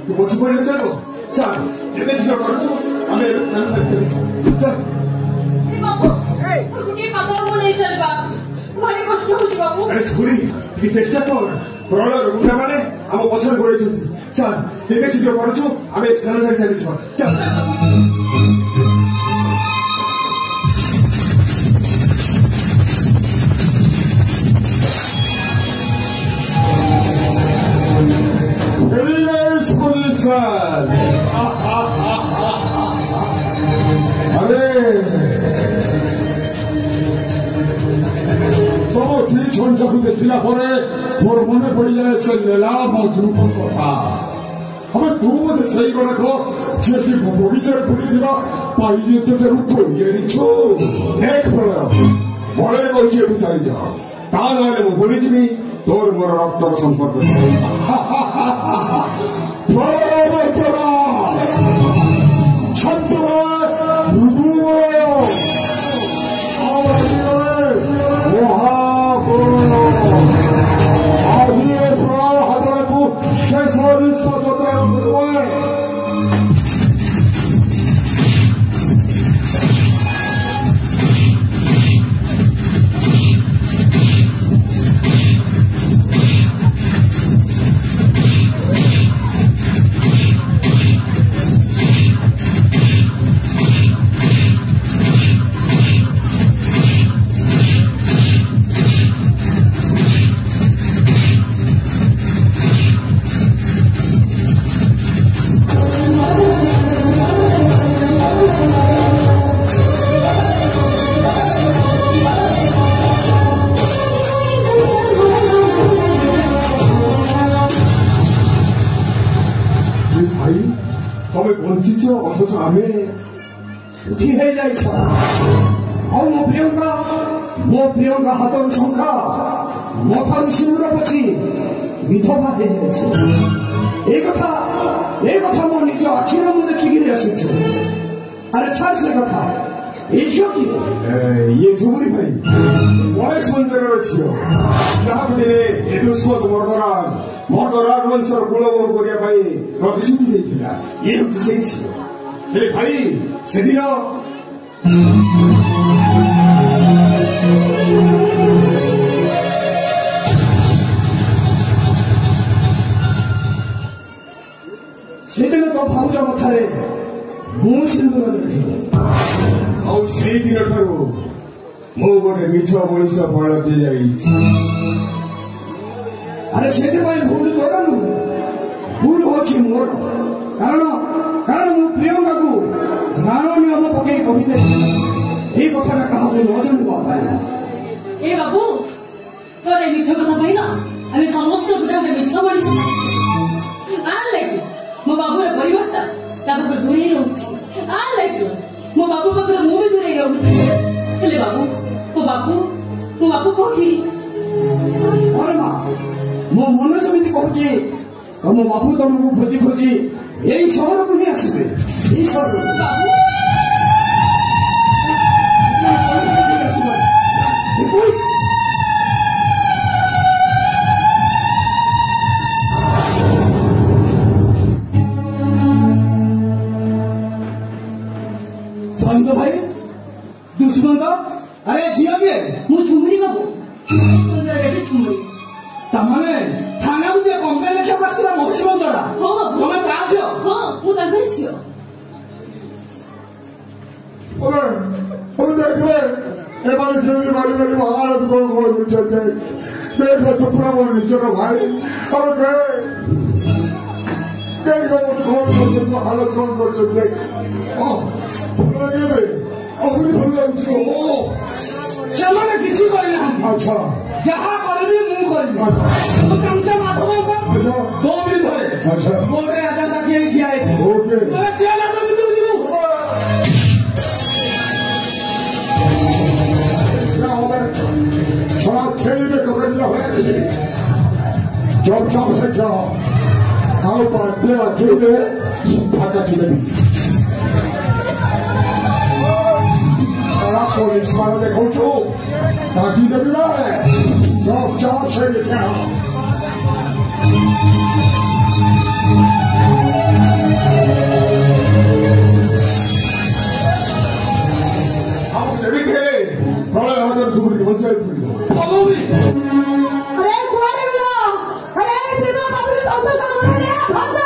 ତୁ ବସି ପଡ଼ିଲେ ଚାଲ ଚାଲ ଯେତେ ଶୀଘ୍ର କରୁଛୁ ଆମେ ଏବେ ସ୍ଥାନ ଛାଡ଼ି ଚାଲିଛୁ ଚାଲ ଗୋଟିଏ ପାଦକୁ ନେଇ ଚାଲିବା ଭାରି କଷ୍ଟ ହଉଛି ବାବୁ। ଆରେ ସ୍କୁଲି ଟିକେ ଚେଷ୍ଟା କର ପ୍ରଳୟର ଗୁଣ୍ଡାମାନେ ଆମ ପଛରେ ଗୋଡ଼େଇଛନ୍ତି ଚାଲ ଯେତେ ଶୀଘ୍ର କରୁଛୁ ଆମେ ସ୍ଥାନ ଛାଡ଼ି ଚାଲିଛୁ ଚାଲ अरे तुम दी झंझा को देखला मोर मन पड़ जाए से लीला मजनू कथा हमें तू मत सही रख जे बगीचार फुली पाई तोड़ीछो देख बड़े कहे चारी जा ता ना बोली तोर मोर रक्तर संपर्क অথচ আমি ছুটি হয়ে যাইছ ଆଉ ମୋ ପ୍ରିୟଙ୍କା ହାତରୁ ଶଙ୍ଖା ମଥାରୁ ସିନ୍ଦୁର ପୋଛି ବିଧବା ହେଇଯାଇଛି। ଏ କଥା ମୋ ନିଜ ଆଖିରେ ମୁଁ ଦେଖିକିରି ଆସିଛି। ଆରେ ଛାଡ଼ ସେ କଥା ଏ ଝିଅ କି ଇଏ ଝୁମୁରି ଭାଇ ବୟସ ମଞ୍ଚରର ଝିଅ ଯାହାକୁ ଦିନେ ଏ ଦୁଷ୍ମତ ମର୍ଦ୍ଦରାଜ ବଂଶର କୁଳଭୋଗ କରିବା ପାଇଁ ପ୍ରତିଶ୍ରୁତି ଦେଇଥିଲା ଇଏ ହେଉଛି ସେଇ ଝିଅ। ହେଲେ ଭାଇ ସେଦିନ ତୋ ଭାଉଜ କଥାରେ ମୁଁ ସିନ୍ଦୁର ଦେଖିଲି ଆଉ ସେଇଦିନ ଠାରୁ ମୁଁ ଗୋଟେ ମିଛ ମଣିଷ ପଳଟି ଯାଇଛି। ଆରେ ସେଥିପାଇଁ ଭୁଲ ତୋର ନୁହଁ ଭୁଲ ହଉଛି ମୋର କାରଣ ମୁଁ ପ୍ରିୟଙ୍କାକୁ ରାଣ ନିୟମ ପକେଇ କହିଲେ এই কথাটা কাহাকে ন জানিবা পায় না। এ বাবু তোর এই মিছ কথা পাই না আমি সমস্ত গোটে গোটে মিছ মଣିଷ আর লাগি ମୋ ବାବୁର ପରିବାରଟା ତା ପାଖରୁ ଦୂରେଇ ରହୁଛି আর ଲାଗି ମୋ ବାବୁ ପାଖରୁ ମୁଁ ବି ଦୂରେଇ ରହୁଛି। ହେଲେ ବାବୁ ମୋ ବାବୁ କୋଉଠି? ଅରେ ମା ମୋ ମନ ଯେମିତି କହୁଛି ତମ ବାବୁ ତମକୁ ଖୋଜି ଖୋଜି ଏଇ ସହରକୁ ହିଁ ଆସିବେ। ଏଇ ସହରକୁ ବାବୁ भाई दुष्मंत अरे झील किए मु झुमरी बाबू झुमरी तमाने थाना को जे कंप्लेन लेखा आसला महोत्सवरा तमे ता छियो मु ताकर छियो। ओरे देखले ए बारे जेली बारी बारी हालत को चलते देख तो पूरा मोर निचर भाई और देख वो हालत कौन कर चलते ସେମାନେ କିଛି କରିନାହାନ୍ତି। ଆଚ୍ଛା ଯାହା କରିବି ମୁଁ କରିବି କାମଟା ମାଧବ ଦୋ ବିରୁଦ୍ଧରେ କୋର୍ଟରେ ରାଜା ଚାକିରି ହେଇ ଠିଆ ହେଇଛି। ଛେଳିବେ କରେଇଲା ଭଳିଆ ଚର୍ଚ୍ଚା ସେଠ ଆଉ ପାଠରେ ଆଖିରେ ଫାଙ୍କା ଥିବେ Police man देखो तो ताकि दे बिना है जॉब जॉब से लिखा ଭାଉଜ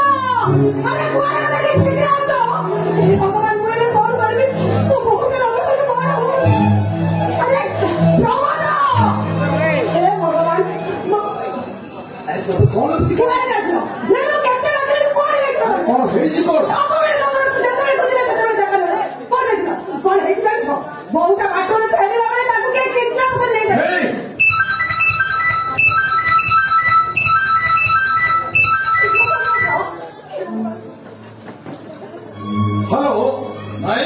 ଆରେ କୁଆଡେ ଗଲେ ଟିକେ ଶୀଘ୍ର ଆସ ଏ ଭଗବାନ ମୁଁ ଏବେ କଣ କରିବି ମୋ ବୋହୁଙ୍କର ଅବସ୍ଥା କଣ ହବ ଆରେ ପ୍ରମୋଦ ଏ ଭଗବାନ କଣ କୁଆଡେ ଯାଇଥିଲ ମୁଁ କେତେ ରାତିରେ କୁଆଡେ ଯାଇଥିଲ କଣ ହେଇଛି କଣ ସବୁବେଳେ ତମର ଯେତେବେଳେ ଖୋଜିଲେ ସେତେବେଳେ ଦେଖା ନହେଲେ କଣ ହେଇଥିଲା କଣ ହେଇଛି ଜାଣିଛ ବୋହୁଟା ବାଟରେ ଫେରିଲା ବେଳେ ତାକୁ କିଏ କିଡନାପ କରି ନେଇଗଲେ हेलो भाई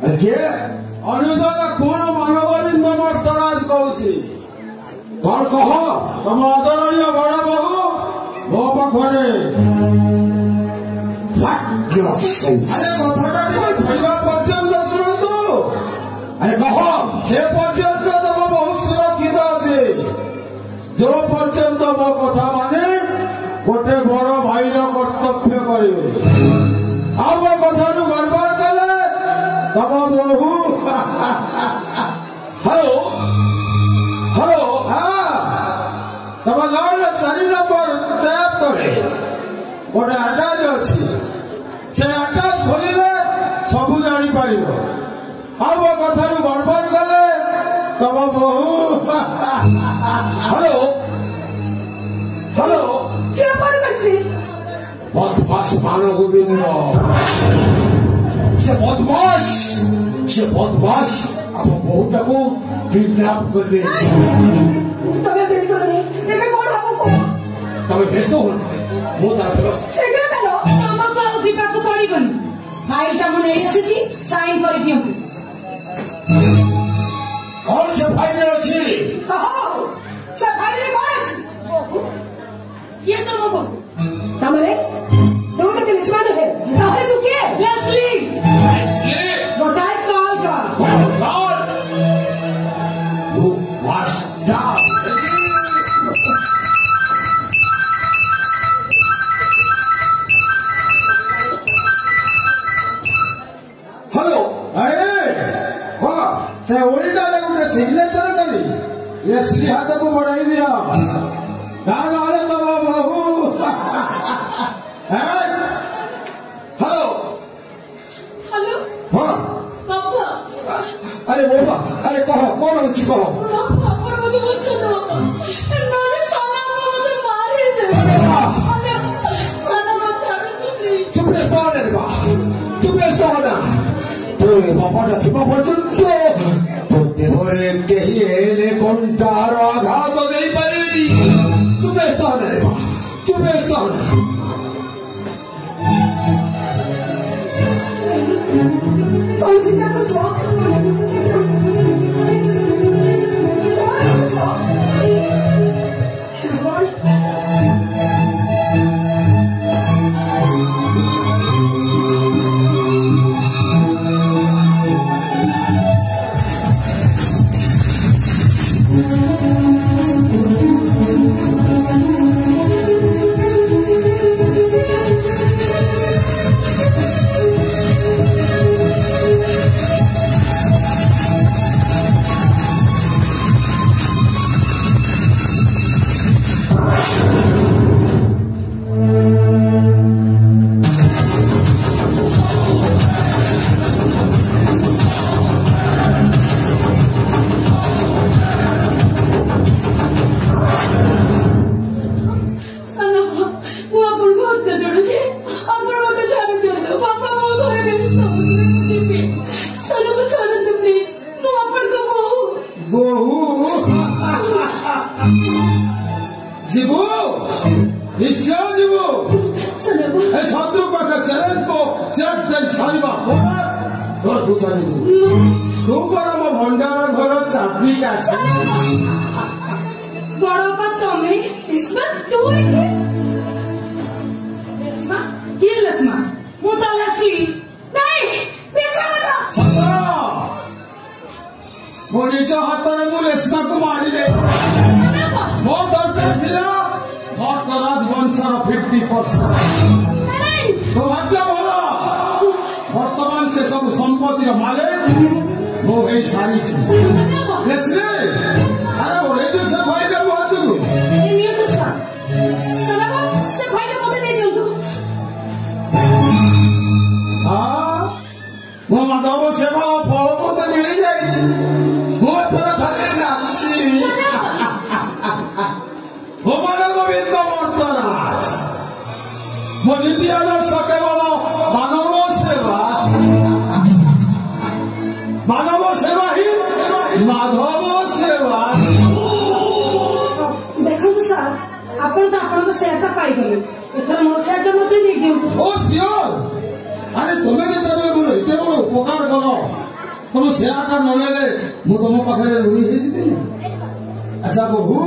अरे किए अनुदान कोण मानवरिंद मर्दराज कहूची कौन कह तम आदरणीय बड़ बहु मो पाखरे अरे कथाटा टिके सरिबा पर्यंत शुणु अरे कह जे पर्यंत तम बहु सुरक्षित अच्छे जो पर्यंत मो कथा माने गोटे बड़ भाईर कर्तव्य करेंगे आ मो कथा गड़बड़ कले तम बहु हेलो हेलो हाँ तम घर 4 नंबर टैप करे गोटे आटाच अच्छी से आटाच खोलिले सबू जानी पार आ मो कथा गड़बड़ कले तम बहु हेलो हेलो क्या पर बच्चे बदमाश मानव गोविंद से बदमाश अब बहुटा को किडनैप कर दे तमे देरी करनी एबे कोन हबो को तमे व्यस्त हो मो तार व्यवस्था शीघ्र चलो हमको ଆଉ ଯିବାକୁ ପଡିବନି ଫାଇଲଟା ମୁଁ ନେଇ ଆସିଛି ସାଇନ୍ କରି ଦିଅନ୍ତୁ कौन से फाइल अच्छी कहो ସେ ଫାଇଲରେ କଣ ଅଛି କିଏ ତମ ବୋହୁ ତମରେ ତୁ କେତେ ନିଷ୍ମାନ ହେ ତାହେଲେ ତୁ କିଏ ଲେସ୍ଲି ଗୋଟାଏ କଲ୍ କର You must die. हेलो हाँ से उल्टा गोटे सिग्नेचर करी लेस्ली हाथ को बढ़ाई दिया दान तम बहु हेलो हेलो हाँ पापा अरे बोला अरे कहो कौन अच्छी कहो पापा मुझे बच्चा दो नॉले साना मुझे मारे दे अरे साना बच्चा प्लीज तुम व्यस्त हो ना तुम व्यस्त हो ना तो बाबा ना तुम बचन तो देवरे के ही एले कंटार आघात नहीं पड़ेगी तुम व्यस्त हो ना तुम व्यस्त हो ना कौन चिंता कर छो जीवो निश्चय जीवो शत्रु पाखे चैलेंज को चेक देख सारिबा घर बुझानी तू पर मो भंडार घर चाबी का बड़ो का तमे इसमें तू है लेस्मा ये लेस्मा मुता लेस्ली नहीं पीछे बता सदा मो निज हाथ में मु लेस्मा को मारी दे मो दरकार थिला मत राजवंशर 50% तो भाग्य भला वर्तमान से सब संपत्ति मालिक मो ए सारी लेस्ली अरे ओले तो सब भाई का बहुत ये तो सा सलाम से भाई का मत ମୋ ନୀତି ଆଦର୍ଶ କେବଳ ମାନବ ସେବା ହିଁ ମାଧବ ସେବା। ଦେଖନ୍ତୁ ସାର୍, ଆପଣ ତ ଆପଣଙ୍କ ସେୟାରଟା ପାଇଗଲେ, ଏଥର ମୋ ସେୟାରଟା ମତେ ଦେଇଦିଅନ୍ତୁ। ଓ ସିଓର। ଆରେ ତମେ ଯେତେବେଳେ ମୋର ଏତେ ବଡ ଉପକାର କର, ତମ ସେୟାରଟା ନ ନେଲେ ମୁଁ ତମ ପାଖରେ ଋଣୀ ହେଇଯିବି। ଆଚ୍ଛା ବୋହୁ,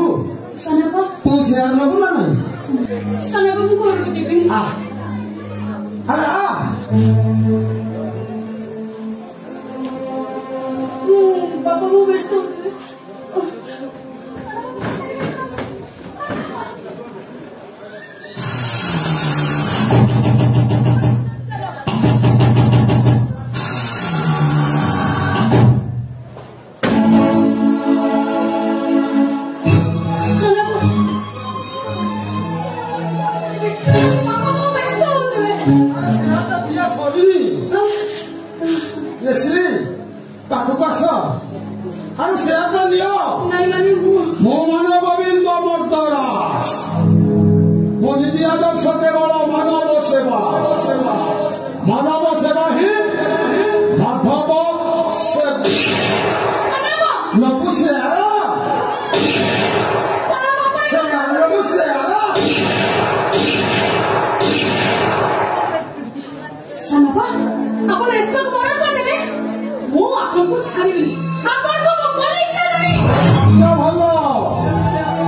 ସାନବାବୁ ତୁ ସେୟାର ନେବୁ ନା ନାହିଁ? ସାନବାବୁ ମୁଁ ଘରକୁ ଯିବି। ଆରେ ବାପା ମୁଁ ବ୍ୟସ୍ତ ହଉଥିବି। ପାଖକୁ ଆସ। ଆରେ ସେୟାରଟା ନିଅ। ନାଇଁ ମାନେ ମୋ ମାନ ଗୋବିନ୍ଦ ବର୍ତ୍ତରା, ମୋ ନୀତି ଆଦର୍ଶ କେବଳ ମାନବ ସେବା ହିଁ ମାଧବ ସେବା। ନବୁ ସେୟାର ନବୁ ସେୟାର। ସାନବା ଆପଣ ଏସବୁ ମନା କରିଦେଲେ, ମୁଁ ଆପଣଙ୍କୁ ଛାଡ଼ିବିନି, ଆପଣଙ୍କୁ ମୁଁ ଭଲ ଇଚ୍ଛା ଦେବି। ଭଲ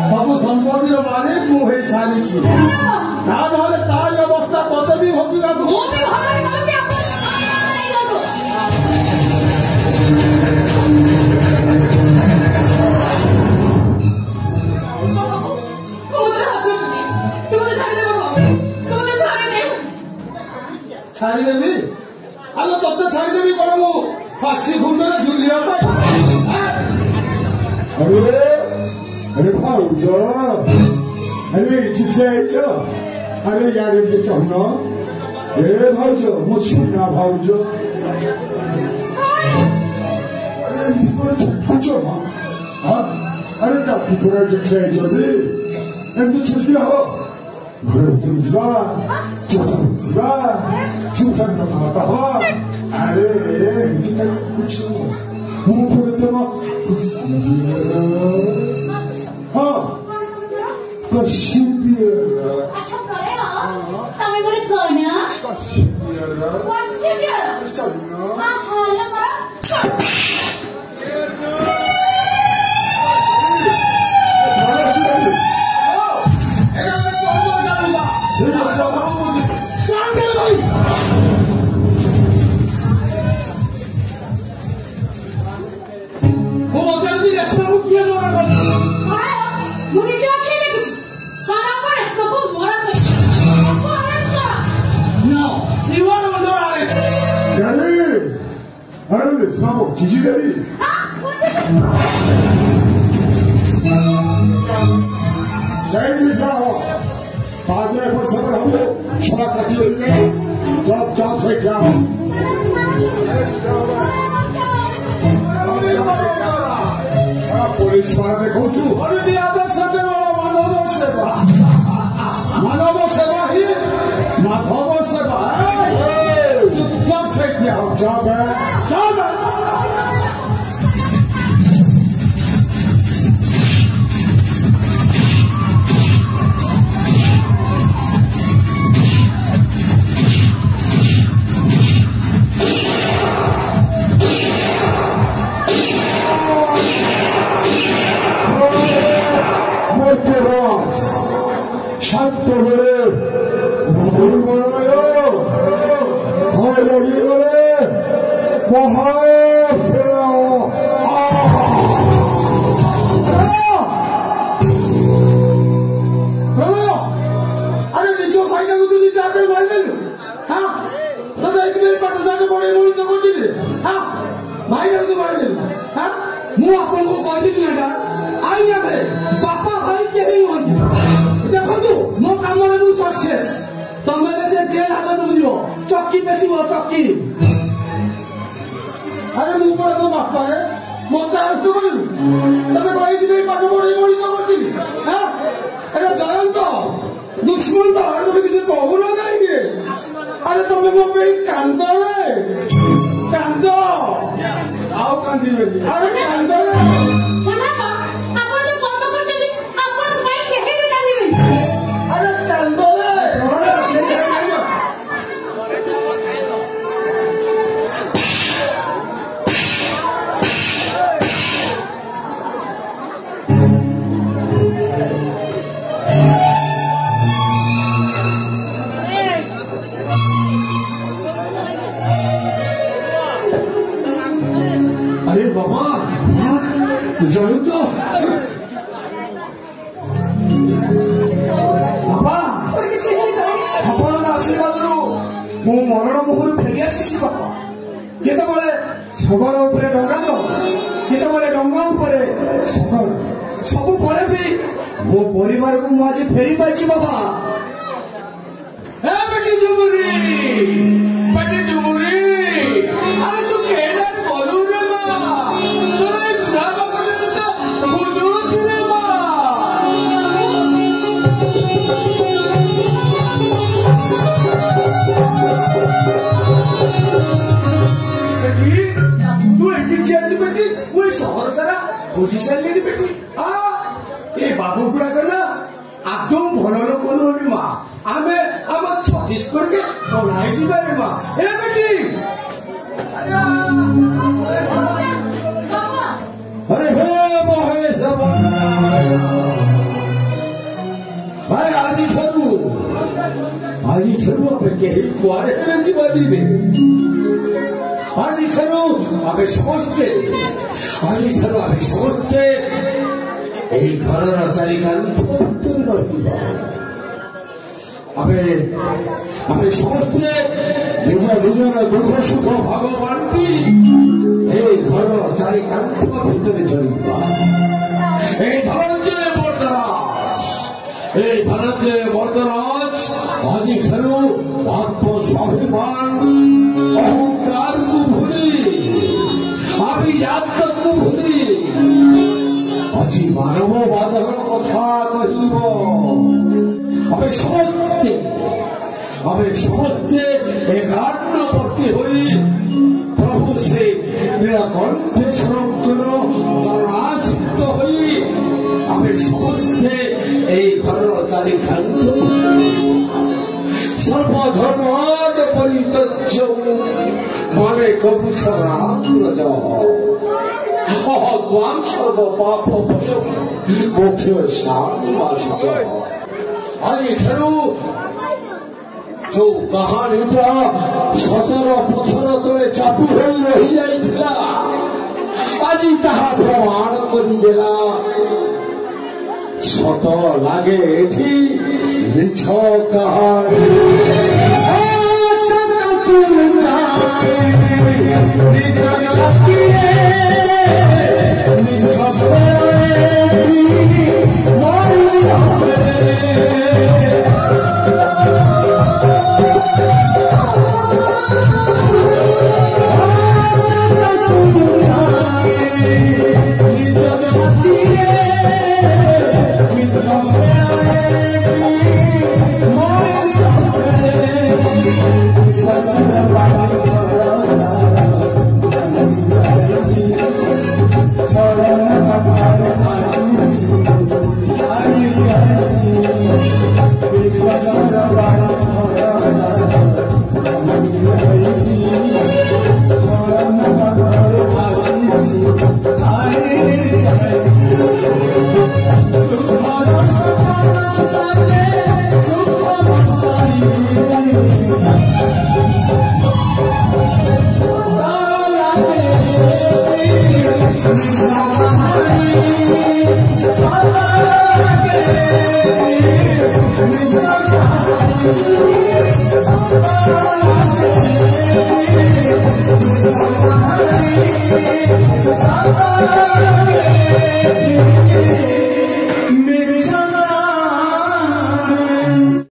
ସବୁ ସମ୍ପତ୍ତିର ମାଲିକ ମୁଁ ହେଇ ସାରିଛି। ତା ନହେଲେ ତାରି ଅବସ୍ଥା ତତେ ବି ଭୋଗିବାକୁ। ମୁଁ ବି ଭଲରେ କହୁଛି, ଆପଣ ଛାଡ଼ିଦେବି? ଆଲୋ ତତେ ଛାଡ଼ିଦେବି କଣ ମୁଁ फांसी घूमने झूलिया अरे भाऊज अरे चिच अरे यार ये चढ़ना ए भाऊज मो सुना भाऊज अरे डाक्टी पूरा चिचे एमती छुट्टी हो घर भीतर जा चोटा जा चूफन कथा हो अरे कुछ मुंह पर तो हाँ कश्मीर अच्छा पड़ेगा तमें बोले करना कश्मीर चलना हाँ हाँ लगा Bravo, Gigi Daddy. Jai Jao. Father, for some of you, Shaka, drop right down. Police fire, go to. What is the other Sunday? Manavo Seva here, Madhava Seva. Jump right down, jump. दुश्मन तो किसी कहू ना नहीं ଜୟନ୍ତ ବାବା ଆପଣଙ୍କ ଆଶୀର୍ବାଦରୁ ମୁଁ ମରଣ ମୁହଁରୁ ଫେରି ଆସିଛି ବାପା। କେତେବେଳେ ଶଗଡ଼ ଉପରେ ଡଙ୍ଗା ତ କେତେବେଳେ ଡଙ୍ଗା ଉପରେ ଶଗଡ଼, ସବୁ ପରେ ବି ମୋ ପରିବାରକୁ ମୁଁ ଆଜି ଫେରି ପାଇଛି ବାବା। ବେଟି ଝୁମୁରି ଆରେ ତୁ କେଡା କରୁ ରେ ମା, ତୋର ଏ ବୁଢା ବାପା ତ ବୁଝୁଛି ରେ ମା। ବେଟି ତୁ ଏଠି ଠିଆ ହେଇଛୁ ବେଟି, ମୁଁ ଏ ସହର ସାରା ଖୋଜି ସାରିଲିଣି ବେଟି। ଏ ବାବୁ ଗୁଡାକ ନା ଆଦୌ ଭଲ ଲୋକ ନୁହଁରେ ମା, ଆମେ ଆମ ଛତିଶଗଡ଼କେ ପଳାଇ ଯିବାରେ ମା। ଏ ବେଟି अरे हे महेश भाई आज छरू अब कहीं कुआरे में जीवानी रे आज छरू अब समझते এই ঘরের চারিকান্ত রহিবা আমি সমস্তে নিজ নিজের দুঃখ সুখ ভাগ বান্টি এই ঘর চারিকান্ত ভিতরে চলিবা। এই ধনঞ্জয় বরদরাজ আজি ঠাରୁ আত্মস্বাভিমান অহংকারକୁ ভুলি আভিজাত্যକୁ ভুলি আজি মানববাদর কথা কহিব। আমি সমস্তে একান্নবর্তী হই প্রভু শ্রী নীলকণ্ঠেশ্বরঙ্কর চরণাশ্রিত হই আমি সমস্তে এই ঘর চারিকান্ত সর্বধর্মান পরিত্যজ্য মনে কবুসরাজ অহং সর্বপাপ মুখ্য সাংবাসিক। আজি ଠାରୁ ଯୋଉ କାହାଣୀଟା ସତର ପଥର ତଳେ ଚାପି ହୋଇ ରହିଯାଇଥିଲା ଆଜି ତାହା ପ୍ରମାଣ କରିଦେଲା ସତ ଲାଗେ ଏଠି ମିଛ କାହାଣୀ। Sa